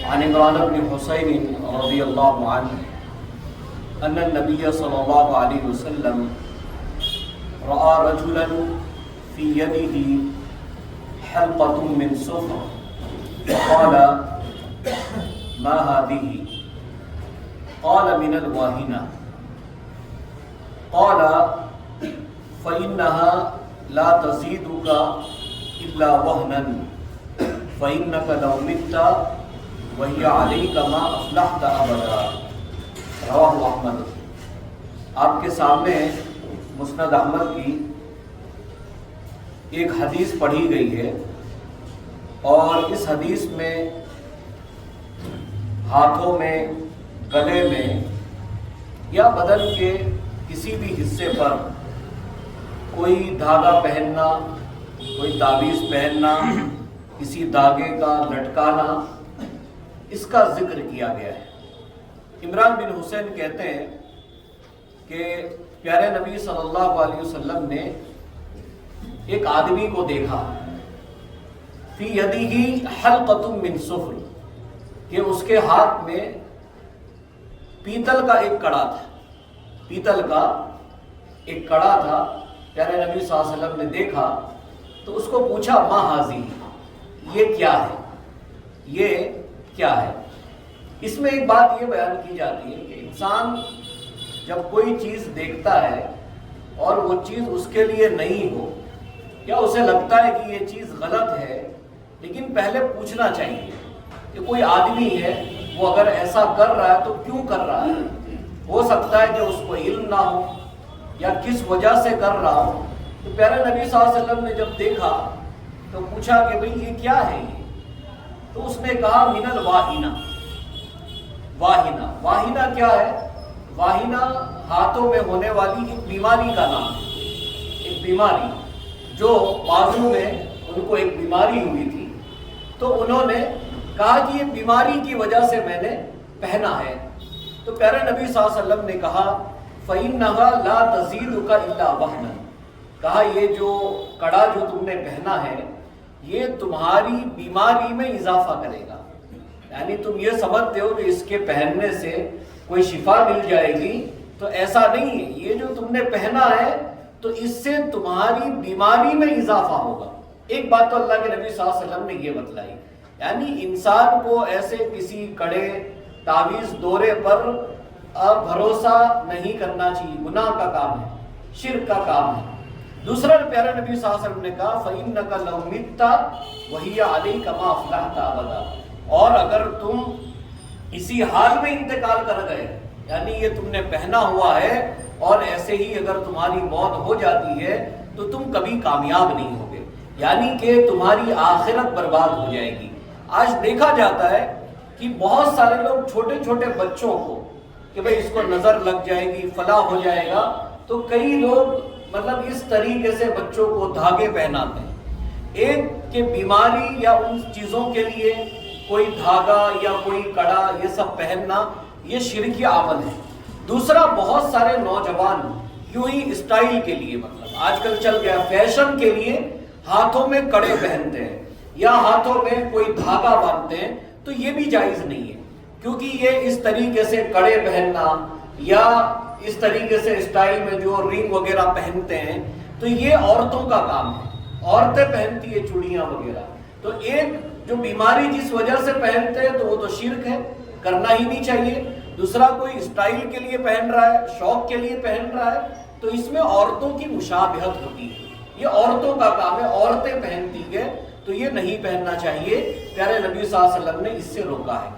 عن عمران بن حسين رضي الله عنه أن النبي صلى الله عليه وسلم رأى رجلا في يده حلقة من صفر فقال ما هذه؟ قال من الواهنة. قال فإنها لا تزيدك إلا وهنا فإنك لو مت وهي عليك ما أفلحت أبدا. رواہ احمد. آپ کے سامنے مسند احمد کی ایک حدیث پڑھی گئی ہے اور اس حدیث میں ہاتھوں میں، گلے میں یا بدن کے کسی بھی حصے پر کوئی دھاگا پہننا، کوئی تعویذ پہننا، کسی دھاگے کا لٹکانا، اس کا ذکر کیا گیا ہے. عمران بن حسین کہتے ہیں کہ پیارے نبی صلی اللہ علیہ وسلم نے ایک آدمی کو دیکھا، فی یدہ حلقۃ من صفر، کہ اس کے ہاتھ میں پیتل کا ایک کڑا تھا. پیتل کا ایک کڑا تھا. پیارے نبی صلی اللہ علیہ وسلم نے دیکھا تو اس کو پوچھا ما ھذی، یہ کیا ہے، یہ کیا ہے. اس میں ایک بات یہ بیان کی جاتی ہے کہ انسان جب کوئی چیز دیکھتا ہے اور وہ چیز اس کے لیے نہیں ہو یا اسے لگتا ہے کہ یہ چیز غلط ہے، لیکن پہلے پوچھنا چاہیے کہ کوئی آدمی ہے وہ اگر ایسا کر رہا ہے تو کیوں کر رہا ہے. ہو سکتا ہے کہ اس کو علم نہ ہو یا کس وجہ سے کر رہا ہو. تو پیارے نبی صلی اللہ علیہ وسلم نے جب دیکھا تو پوچھا کہ بھئی یہ کیا ہے یہ؟ تو اس نے کہا من الواہنہ. واہنہ، واہنہ کیا ہے؟ واہنہ ہاتھوں میں ہونے والی ایک بیماری کا نام ہے. ایک بیماری جو بازو میں ان کو ایک بیماری ہوئی تھی، تو انہوں نے کہا کہ یہ بیماری کی وجہ سے میں نے پہنا ہے. تو پیارے نبی صلی اللہ علیہ وسلم نے کہا فَإِنَّهَا لَا تَزِيدُكَ إِلَّا وَهْنًا. کہا یہ جو کڑا جو تم نے پہنا ہے یہ تمہاری بیماری میں اضافہ کرے گا. یعنی تم یہ سمجھتے ہو کہ اس کے پہننے سے کوئی شفا مل جائے گی، تو ایسا نہیں ہے. یہ جو تم نے پہنا ہے تو اس سے تمہاری بیماری میں اضافہ ہوگا. ایک بات تو اللہ کے نبی صلی اللہ علیہ وسلم نے یہ بتلائی، یعنی انسان کو ایسے کسی کڑے، تعویذ، دورے پر بھروسہ نہیں کرنا چاہیے. گناہ کا کام ہے، شرک کا کام ہے. دوسرا پیارے نبی صلی اللہ علیہ وسلم نے کہا فَإِنَّكَ لَوْ مِتَّ وَهِيَ عَلَيْكَ مَا أَفْلَحْتَ أَبَدًا. اور اگر تم اسی حال میں انتقال کر گئے، یعنی یہ تم نے پہنا ہوا ہے اور ایسے ہی اگر تمہاری موت ہو جاتی ہے تو تم کبھی کامیاب نہیں ہوگے، یعنی کہ تمہاری آخرت برباد ہو جائے گی. آج دیکھا جاتا ہے کہ بہت سارے لوگ چھوٹے چھوٹے بچوں کو کہ بھئی اس کو نظر لگ جائے گی، فلاں ہو جائے گا، تو کئی لوگ مطلب اس طریقے سے بچوں کو دھاگے پہناتے ہیں. ایک کہ بیماری یا ان چیزوں کے لیے کوئی دھاگا یا کوئی کڑا یہ سب پہننا یہ شرکی عمل ہے. دوسرا بہت سارے نوجوان یوں ہی اسٹائل کے لیے، مطلب آج کل چل گیا فیشن کے لیے، ہاتھوں میں کڑے پہنتے ہیں یا ہاتھوں میں کوئی دھاگا باندھتے ہیں. تو یہ بھی جائز نہیں ہے، کیونکہ یہ اس طریقے سے کڑے پہننا یا اس طریقے سے اسٹائل میں جو رنگ وغیرہ پہنتے ہیں تو یہ عورتوں کا کام ہے. عورتیں پہنتی ہے چوڑیاں وغیرہ. تو ایک جو بیماری جس وجہ سے پہنتے ہیں تو وہ تو شرک ہے، کرنا ہی نہیں چاہیے. دوسرا کوئی اسٹائل کے لیے پہن رہا ہے، شوق کے لیے پہن رہا ہے، تو اس میں عورتوں کی مشابہت ہوتی ہے. یہ عورتوں کا کام ہے، عورتیں پہنتی ہے تو یہ نہیں پہننا چاہیے. پیارے نبی صلی اللہ علیہ وسلم نے اس سے روکا ہے.